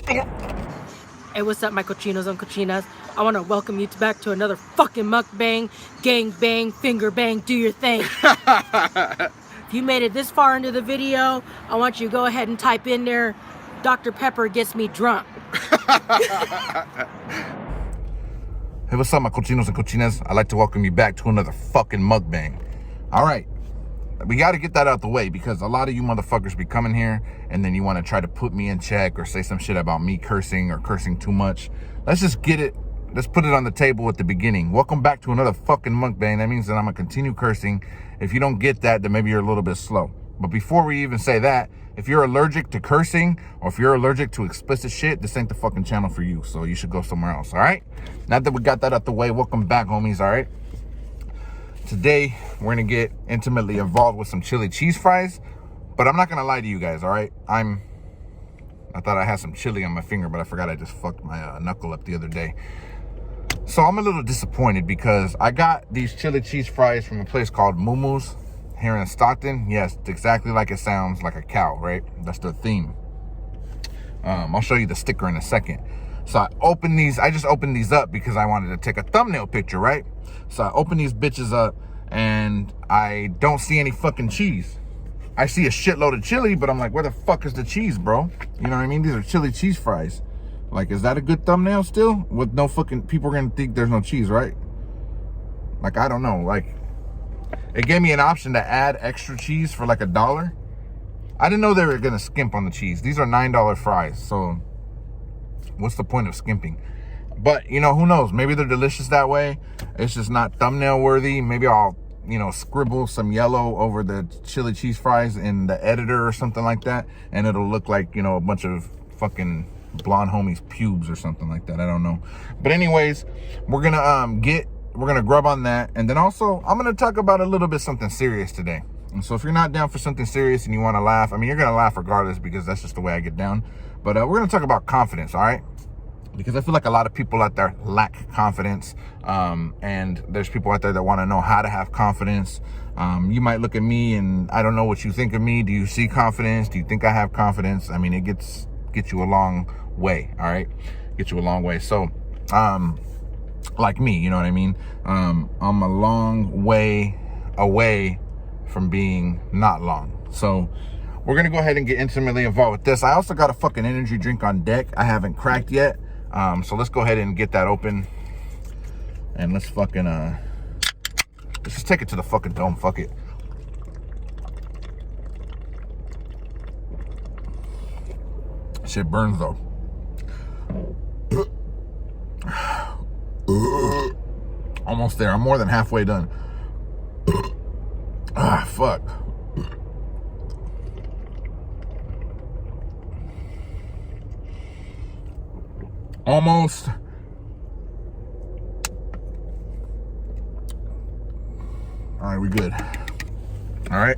Hey, what's up, my cochinos and cochinas? I want to welcome you back to another fucking mukbang, gang bang, finger bang, do your thing. If you made it this far into the video, I want you to go ahead and type in there, Dr. Pepper gets me drunk. Hey, what's up, my cochinos and cochinas? I'd like to welcome you back to another fucking mukbang. All right, we got to get that out the way because a lot of you motherfuckers be coming here and then you want to try to put me in check or say some shit about me cursing or cursing too much. Let's just get it. Let's put it on the table at the beginning. Welcome back to another fucking mukbang. That means that I'm going to continue cursing. If you don't get that, then maybe you're a little bit slow. But before we even say that, if you're allergic to cursing or if you're allergic to explicit shit, this ain't the fucking channel for you. So you should go somewhere else, all right? Now that we got that out the way, welcome back, homies, all right? Today, we're going to get intimately involved with some chili cheese fries. But I'm not going to lie to you guys, all right? I thought I had some chili on my finger, but I forgot I just fucked my knuckle up the other day. So I'm a little disappointed because I got these chili cheese fries from a place called Moo Moo's here in Stockton. Yes, it's exactly like it sounds, like a cow, right? That's their theme. I'll show you the sticker in a second. So I just opened these up because I wanted to take a thumbnail picture, right? So I open these bitches up and I don't see any fucking cheese. I see a shitload of chili, but I'm like, where the fuck is the cheese, bro? You know what I mean? These are chili cheese fries. Like, is that a good thumbnail still? With no fucking, people are gonna think there's no cheese, right? Like, I don't know. Like, it gave me an option to add extra cheese for like $1. I didn't know they were gonna skimp on the cheese. These are $9 fries, so what's the point of skimping? But, you know, who knows? Maybe they're delicious that way. It's just not thumbnail worthy. Maybe I'll, you know, scribble some yellow over the chili cheese fries in the editor or something like that, and it'll look like, you know, a bunch of fucking blonde homies' pubes or something like that. I don't know. But anyways, we're gonna grub on that, and then also I'm gonna talk about a little bit something serious today. And so if you're not down for something serious and you want to laugh, I mean, you're gonna laugh regardless because that's just the way I get down. But we're gonna talk about confidence, all right? Because I feel like a lot of people out there lack confidence, and there's people out there that want to know how to have confidence. You might look at me and I don't know what you think of me. Do you see confidence? Do you think I have confidence? I mean, it gets you a long way, all right? Get you a long way. So, like me, you know what I mean? I'm a long way away from being not long. So we're gonna go ahead and get intimately involved with this. I also got a fucking energy drink on deck. I haven't cracked yet. So let's go ahead and get that open. And let's fucking, let's just take it to the fucking dome, fuck it. Shit burns though. Almost there. I'm more than halfway done. Fuck. Almost. All right, we good. All right.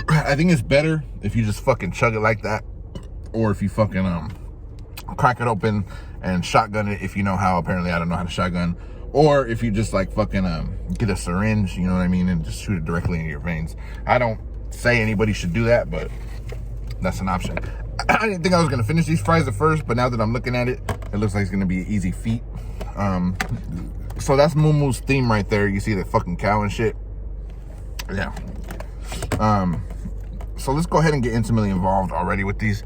I think it's better if you just fucking chug it like that, or if you fucking crack it open and shotgun it, if you know how. Apparently I don't know how to shotgun. Or if you just like fucking get a syringe, you know what I mean, and just shoot it directly into your veins. I don't say anybody should do that, but that's an option. I didn't think I was gonna finish these fries at first, but now that I'm looking at it, it looks like it's gonna be an easy feat. So that's Moo Moo's theme right there. You see the fucking cow and shit. Yeah. So let's go ahead and get intimately involved already with these.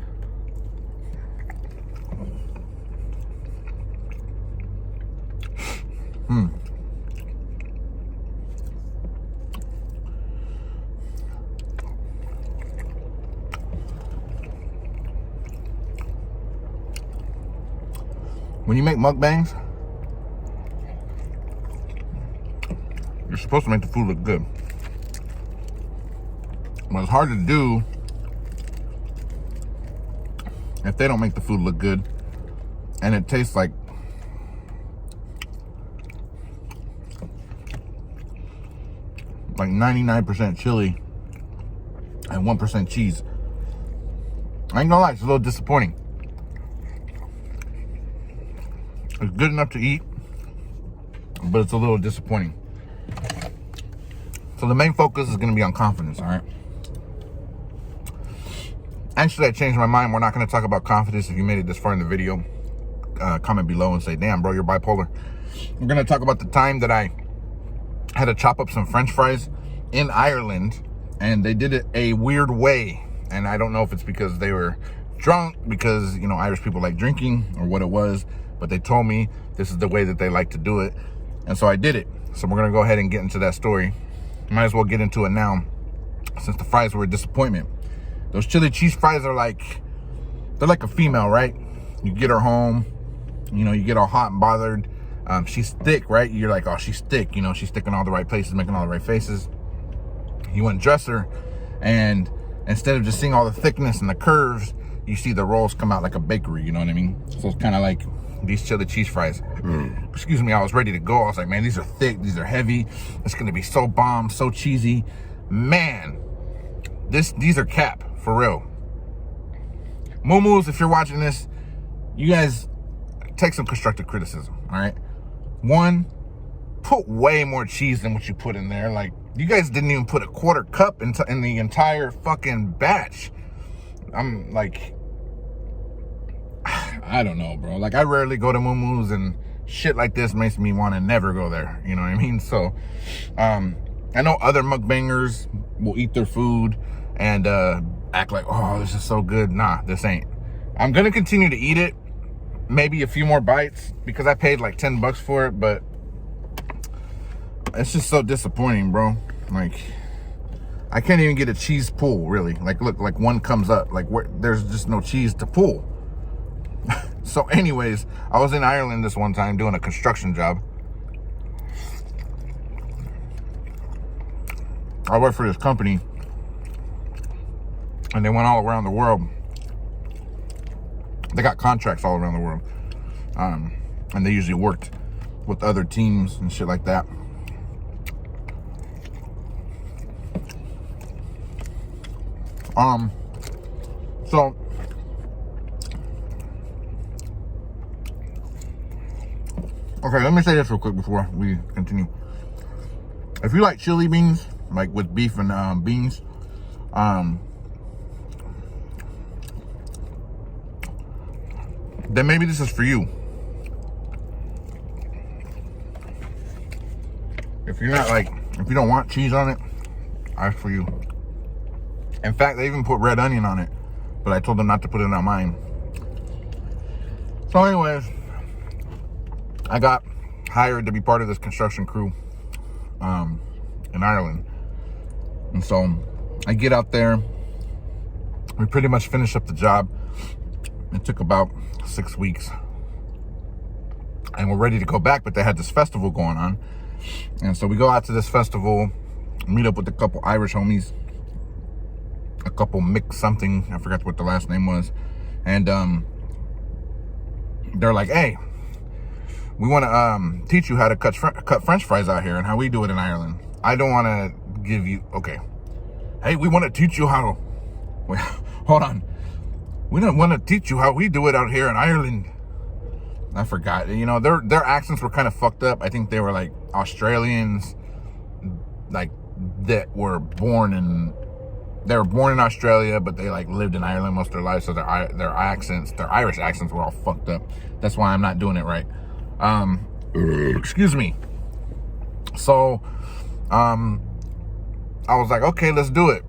When you make mukbangs, you're supposed to make the food look good. But it's hard to do if they don't make the food look good and it tastes like like 99% chili and 1% cheese. I ain't gonna lie, it's a little disappointing. It's good enough to eat, but it's a little disappointing. So the main focus is going to be on confidence, all right? Actually, I changed my mind. We're not going to talk about confidence. If you made it this far in the video, comment below and say, damn, bro, you're bipolar. We're going to talk about the time that I had to chop up some French fries in Ireland, and they did it a weird way. And I don't know if it's because they were drunk, because, you know, Irish people like drinking, or what it was, but they told me this is the way that they like to do it. And so I did it. So we're going to go ahead and get into that story. Might as well get into it now, since the fries were a disappointment. Those chili cheese fries are like, they're like a female, right? You get her home, you know, you get all hot and bothered. She's thick, right? You're like, oh, she's thick. You know, she's thick in all the right places, making all the right faces. You undress her, and instead of just seeing all the thickness and the curves, you see the rolls come out like a bakery, you know what I mean? So it's kind of like these chili cheese fries. Excuse me, I was ready to go. I was like, man, these are thick, these are heavy. It's gonna be so bomb, so cheesy. Man, these are cap, for real. Moo Moos, if you're watching this, you guys take some constructive criticism, all right? One, put way more cheese than what you put in there. Like, you guys didn't even put a quarter cup in the entire fucking batch. I'm like, I don't know, bro. Like, I rarely go to Moo Moo's, and shit like this makes me want to never go there. You know what I mean? So, I know other mukbangers will eat their food and act like, oh, this is so good. Nah, this ain't. I'm going to continue to eat it. Maybe a few more bites, because I paid like 10 bucks for it, but it's just so disappointing, bro. Like, I can't even get a cheese pull, really. Like, look, like one comes up, like there's just no cheese to pull. So anyways, I was in Ireland this one time doing a construction job. I worked for this company, and they went all around the world. They got contracts all around the world. And they usually worked with other teams and shit like that. So okay, let me say this real quick before we continue. If you like chili beans, like with beef and beans, then maybe this is for you. If you're not like, if you don't want cheese on it, that's for you. In fact, they even put red onion on it, but I told them not to put it on mine. So anyways, I got hired to be part of this construction crew in Ireland. And so I get out there, we pretty much finished up the job. It took about 6 weeks, and we're ready to go back, but they had this festival going on. And so we go out to this festival, meet up with a couple Irish homies, a couple mix something, I forgot what the last name was, and they're like, hey, we want to teach you how to cut French fries out here and how we do it in Ireland. I don't want to give you, okay, hey, we want to teach you how, wait, hold on, we don't want to teach you how we do it out here in Ireland. I forgot, you know, their accents were kind of fucked up. I think they were like Australians, like that were born in Australia, but they like lived in Ireland most of their lives, so their Irish accents were all fucked up. That's why I'm not doing it right. Excuse me. So I was like, okay, let's do it.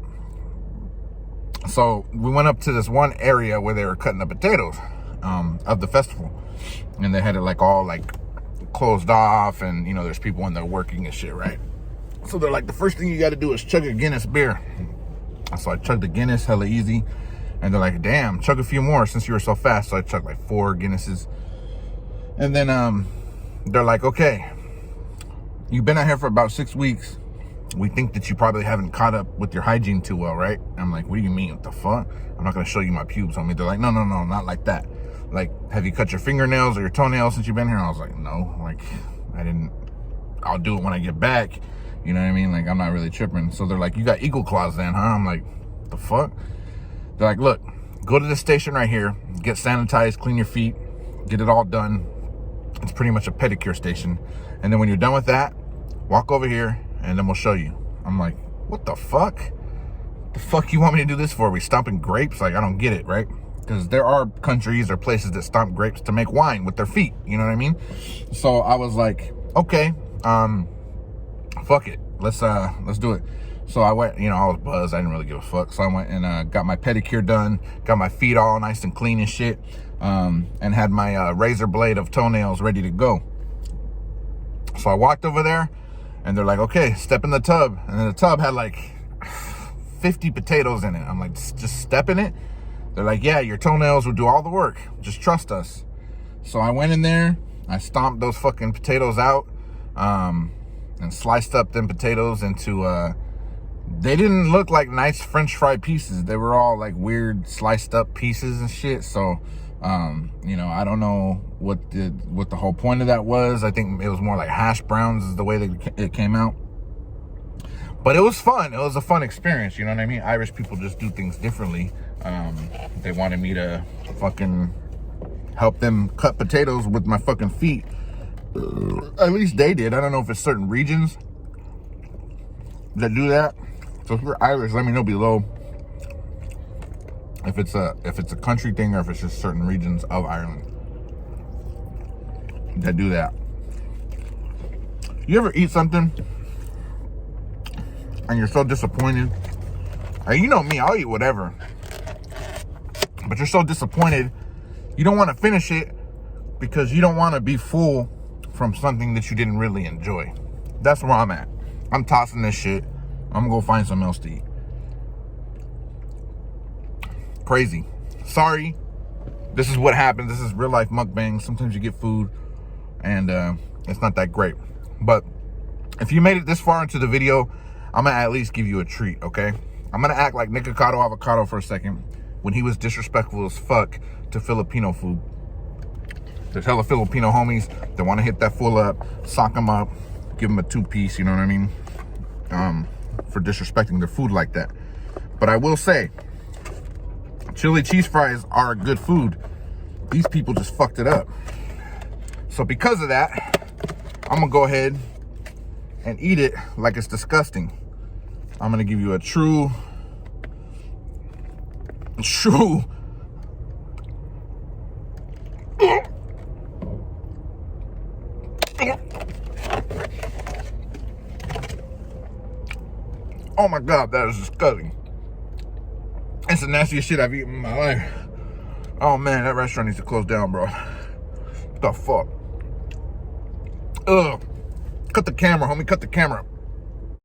So we went up to this one area where they were cutting the potatoes of the festival, and they had it like all like closed off, and you know, there's people in there working and shit, right? So they're like, the first thing you got to do is chug a Guinness beer. So I chugged the Guinness hella easy, and they're like, damn, chug a few more since you were so fast. So I chugged like 4 Guinnesses, and then they're like, okay, you've been out here for about 6 weeks. We think that you probably haven't caught up with your hygiene too well, right? I'm like, what do you mean? What the fuck? I'm not gonna show you my pubes on me. They're like, no, not like that. Like, have you cut your fingernails or your toenails since you've been here? And I was like, no, like, I didn't. I'll do it when I get back. You know what I mean? Like, I'm not really tripping. So they're like, you got eagle claws then, huh? I'm like, the fuck? They're like, look, go to this station right here, get sanitized, clean your feet, get it all done. It's pretty much a pedicure station. And then when you're done with that, walk over here and then we'll show you. I'm like, what the fuck? the fuck you want me to do this for? We stomping grapes? Like, I don't get it, right? Because there are countries or places that stomp grapes to make wine with their feet. You know what I mean? So I was like, okay, fuck it. Let's do it. So I went, you know, I was buzzed. I didn't really give a fuck. So I went and got my pedicure done, got my feet all nice and clean and shit, and had my razor blade of toenails ready to go. So I walked over there, and they're like, okay, step in the tub. And then the tub had like 50 potatoes in it. I'm like, just step in it? They're like, yeah, your toenails will do all the work. Just trust us. So I went in there, I stomped those fucking potatoes out, and sliced up them potatoes into, they didn't look like nice French fry pieces. They were all like weird sliced up pieces and shit. So, you know, I don't know what the whole point of that was. I think it was more like hash browns is the way that it came out. But it was fun. It was a fun experience. You know what I mean? Irish people just do things differently. They wanted me to fucking help them cut potatoes with my fucking feet. At least they did. I don't know if it's certain regions that do that. So if you're Irish, let me know below if it's a country thing or if it's just certain regions of Ireland that do that. You ever eat something and you're so disappointed? You know me, I'll eat whatever. But you're so disappointed, you don't want to finish it because you don't want to be full from something that you didn't really enjoy. That's where I'm at. I'm tossing this shit. I'm gonna go find something else to eat. Crazy. Sorry. This is what happens. This is real life mukbang. Sometimes you get food and it's not that great. But if you made it this far into the video, I'm gonna at least give you a treat, okay? I'm gonna act like Nikocado Avocado for a second when he was disrespectful as fuck to Filipino food. There's hella Filipino homies that want to hit that fool up, sock him up, give him a 2-piece, you know what I mean? For disrespecting their food like that. But I will say, chili cheese fries are a good food. These people just fucked it up. So because of that, I'm gonna go ahead and eat it like it's disgusting. I'm gonna give you a true oh my God, that is disgusting. It's the nastiest shit I've eaten in my life. Oh man, that restaurant needs to close down, bro. What the fuck? Ugh. Cut the camera, homie, cut the camera.